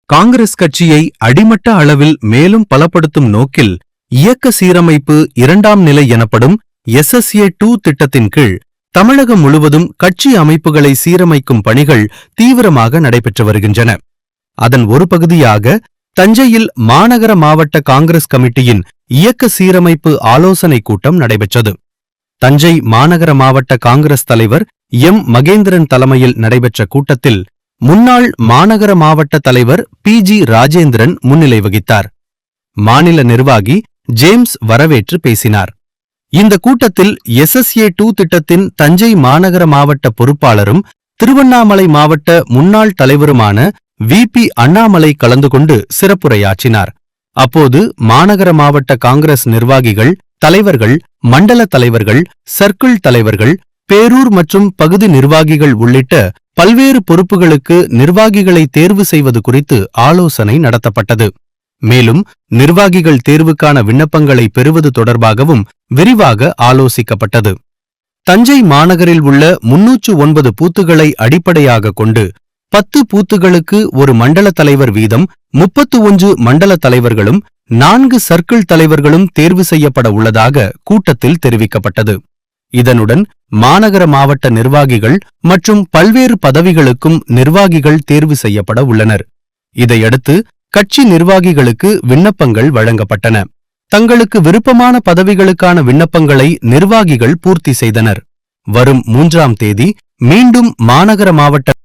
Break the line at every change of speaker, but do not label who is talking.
காங்கிரஸ் கட்சியை அடிமட்ட அளவில் மேலும் பலப்படுத்தும் நோக்கில் இயக்க சீரமைப்பு 2ஆம் நிலை எனப்படும் SSA-2 திட்டத்தின் கீழ் தமிழகம் முழுவதும் கட்சி அமைப்புகளை சீரமைக்கும் பணிகள் தீவிரமாக நடைபெற்று வருகின்றன. அதன் ஒரு பகுதியாக தஞ்சையில் மாநகர மாவட்ட காங்கிரஸ் கமிட்டியின் இயக்க சீரமைப்பு ஆலோசனைக் கூட்டம் நடைபெற்றது. தஞ்சை மாநகர மாவட்ட காங்கிரஸ் தலைவர் மகேந்திரன் தலைமையில் நடைபெற்ற கூட்டத்தில் முன்னாள் மாநகர மாவட்ட தலைவர் PG ராஜேந்திரன் முன்னிலை வகித்தார். மாநில நிர்வாகி ஜேம்ஸ் வரவேற்று பேசினார். இந்த கூட்டத்தில் SSA-2 திட்டத்தின் தஞ்சை மாநகர மாவட்ட பொறுப்பாளரும் திருவண்ணாமலை மாவட்ட முன்னாள் தலைவருமான VP அண்ணாமலை கலந்து கொண்டு சிறப்புரையாற்றினார். அப்போது மாநகர மாவட்ட காங்கிரஸ் நிர்வாகிகள், தலைவர்கள், மண்டல தலைவர்கள், சர்க்கிள் தலைவர்கள், பேரூர் மற்றும் பகுதி நிர்வாகிகள் உள்ளிட்ட பல்வேறு பொறுப்புகளுக்கு நிர்வாகிகளை தேர்வு செய்வது குறித்து ஆலோசனை நடத்தப்பட்டது. மேலும் நிர்வாகிகள் தேர்வுக்கான விண்ணப்பங்களை பெறுவது தொடர்பாகவும் விரிவாக ஆலோசிக்கப்பட்டது. தஞ்சை மாநகரில் உள்ள 309 பூத்துகளை அடிப்படையாக கொண்டு 10 பூத்துகளுக்கு ஒரு மண்டல தலைவர் வீதம் 31 மண்டல தலைவர்களும் 4 சர்க்கிள் தலைவர்களும் தேர்வு செய்யப்பட உள்ளதாக கூட்டத்தில் தெரிவிக்கப்பட்டது. இதனுடன் மாநகர மாவட்ட நிர்வாகிகள் மற்றும் பல்வேறு பதவிகளுக்கும் நிர்வாகிகள் தேர்வு செய்யப்பட உள்ளனர். இதையடுத்து கட்சி நிர்வாகிகளுக்கு விண்ணப்பங்கள் வழங்கப்பட்டன. தங்களுக்கு விருப்பமான பதவிகளுக்கான விண்ணப்பங்களை நிர்வாகிகள் பூர்த்தி செய்தனர். வரும் 3ஆம் தேதி மீண்டும் மாநகர மாவட்ட